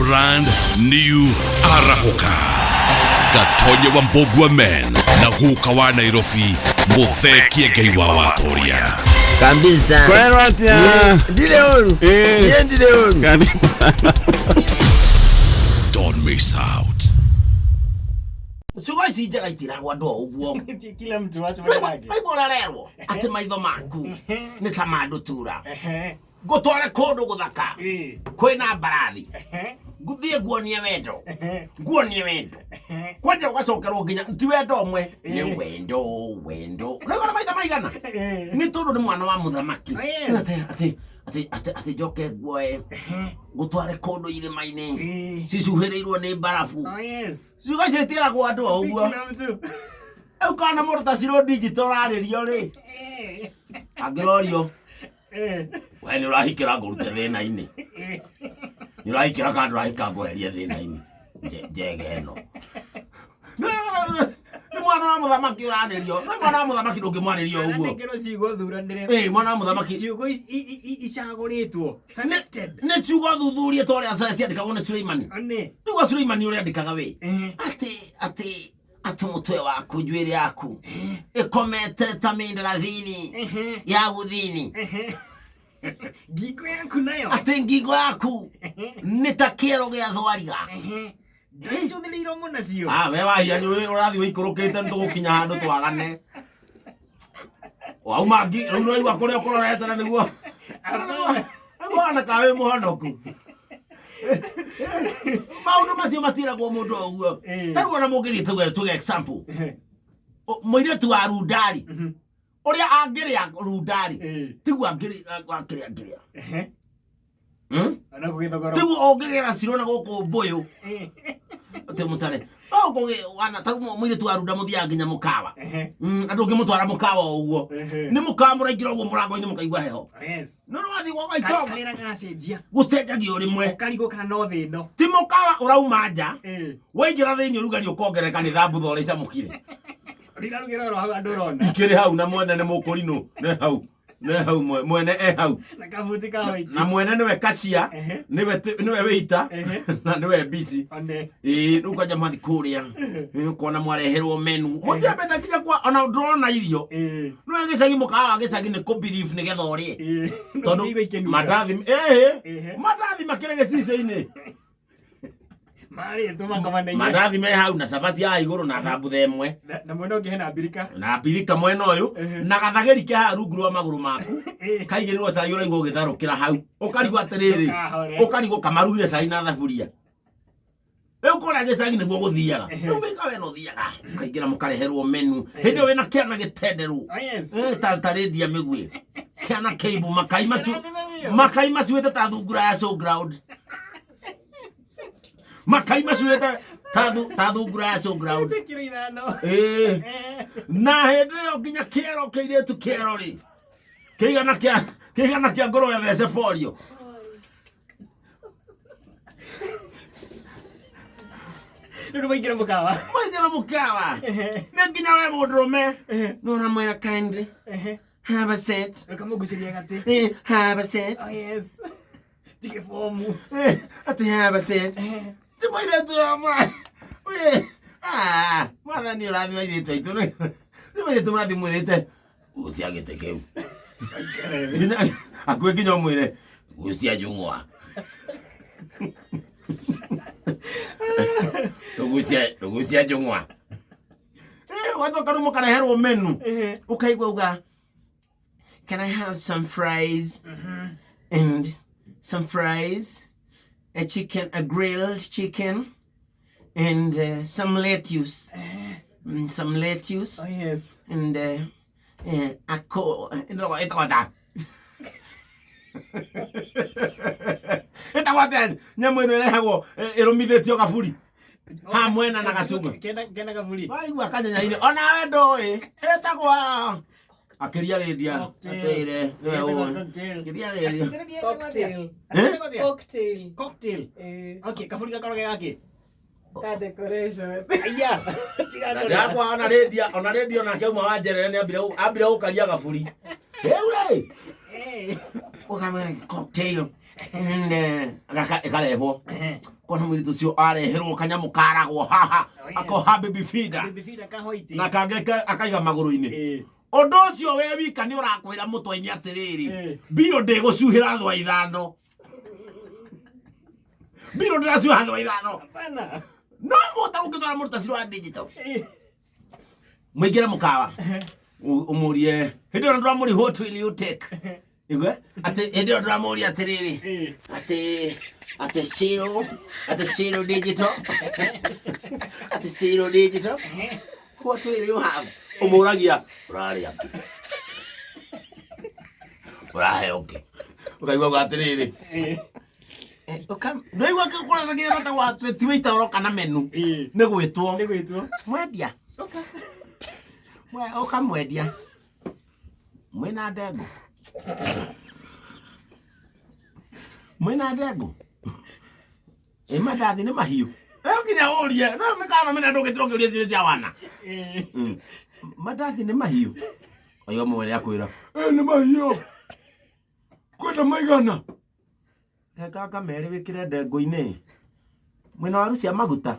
brand new Arahoka. Gatonye wa Mbogwa men na guka wa Nairobi Muthee Kiengei wa Watoria. Kabisa. Kwema tia. Ndile huru. Ndile huru. Kabisa. Don't miss out. Sugo sija itira wado uguo. Kila mtu wacho mwanake. Ai bora rero. Ate maitho maku. Ni tamando tura. Gotware kodo guthaka. Kwina barathi. Guthie guonie wendo. Guonie wendo. Kwanja ugacokerwo nginya ti wendo mwe. Ni wendo. Nagora maitha maigana. Ni tondu ni mwana wa muthamaki. Ate joke guoe. Gutware kodo ile maine. Cicuhirirwo ni barafu. Ciugo citira gwa andu uguo. Eu kana morta Ciru digital aririo ri. Agirorio. We ni urahikira ngurute thina-ini. Ni urahikira kandu urahika ngweherie thina-ini. Njege no. Ni mwana wa muthamaki uranirio. Ni mwana wa muthamaki ndungimwanirio uguo. Ngero ciugo thuranire. Mwana wa muthamaki. Ciugo icaguritwo. Selected. Ni ciugo thuthurie to ria ciandikagwo ni Suleimani. Niguo Suleimani uria andikaga we. Ati mutwe waku njwiri yaku ikomete tamindira thini ya guthini ngingo yaku nayo ati ngingo yaku ni ta kero gia thwariga ndanjuthiriro muno cio we wahia ni urathi wikurukite ntugukinya handu twagane wauma ngi riu no igwa kuria ukororete na niguo agwana kawe muhonoku maundu macio matiragwo mundu uguo taruo na mungithie tuge example muiretu wa rundari uria angiria rundari tiguo angiria ana kugithogora tiguo ongigira Ciru na guku mbuyu ate mutare ogoge wana taguo muiretu wa runda muthia nginya mukawa andu ngimutwara mukawa uguo ni mukawa muraingira uguo murango-ini mukaigua heho no wathi gwa itoga kalira gacenjia gucenjagio rimwe karigo kana no thino ti mukawa urauma nja waingira thiini urugari ukongereka ni thambu thora icamukire rira rugero ro hau andu rona ikiri hau na mwene ni mukurino ne hau mwene hau na kabuti ka hoiti na mwene niwe kacia niwe wita na niwe busy nuka jamathi kuria kona mwareherwo menu mutia beta kinya kwa ona drona irio no gicagi mukawa gicagi ni ko believe ni getha urie tondu madathi madathi makire gicicio-ini mari tuma kamane madathi me hau na cabaci ya iguru na thambu themwe na mwena ungi hena birika mwena uyu na gathageri ke ha rungu rwa maguru maku kaigirwo cai uraigwo githarukira hau ukarigwo atiriri ukarigwo kamarugire cai na thaburia riu kora gicagi niguo guthiaga riu mika we no thiaga kaingira mukareherwo menu hindi wina kiana gitenderu ta Lydia Migwi kiana keibu makai macu wete ta thungura ya showground makai macuete ta thungura ya showground na hindi yo nginya kiero kiiretu kiero ri kigana kia ngoro ya thece polio ndu maingira mukawa na nginya we mundurume no na mwera kindly have a set kamuguciria gati have a set yes tike fomu ati have a set Timaire tu ama. We. Mwana ni urathi wa ithu itu ni. Timaire tu urathi mwirite. Uciagite keu. Akwe kinyo mwire. Ucia jungwa. Ucia jungwa. Watu karumo karaherwo menu. Ukaigwa uga. Can I have some fries? And some fries? A chicken, a grilled chicken, and some lettuce. Some lettuce. Oh yes. And a co. No, ito wata. Ito wata. Nyamwene lehago. Eromidetio kafuri. Ha mwena na kasuga. Kena kafuri. Wai wakanya ile. Ona wendo Eta kwa. Akiria Lydia. Atere. Akiria Lydia. Cocktail. Okay, kafuri kakoroge yake. Ta decoration. Aya. Tiga kwa ona Lydia na kiuma wanjerere ni ambire ukaria gaburi. Ule. Ukama cocktail. Ikareho. kona mwiri tucio areherwo kanyamu karagwo haha akoha baby feeder kahoiti na kangeka akaiga maguru-ini undu ucio we wika ni urakwira mutwe-ini atiriri bio ndigucuhira thwa ithano bio ndiracuha thwa ithano hapana no muta ungitwara muruta Ciru wa digital mwingira mukawa umurie hindi ona ndramuri what will you take igwe ati hindi ona ndramuri atiriri ati Ciru digital ati Ciru digital what will you have umuragia urari aki urahe okay ukaigwa gwa atiriri ndoigwa kukora na kira ta wa tiwita oroka na menu ni gwitwo mwendia oka mwendia mwina ndego mandathi ni mahiu nginya urie no mikana mena ndugitiro kiuria ciria cia wana mandathi ni mahiu oyo mwere akwira ni mahiu kwenda maigana kaka mere wikire ndego-ini mwina waru cia maguta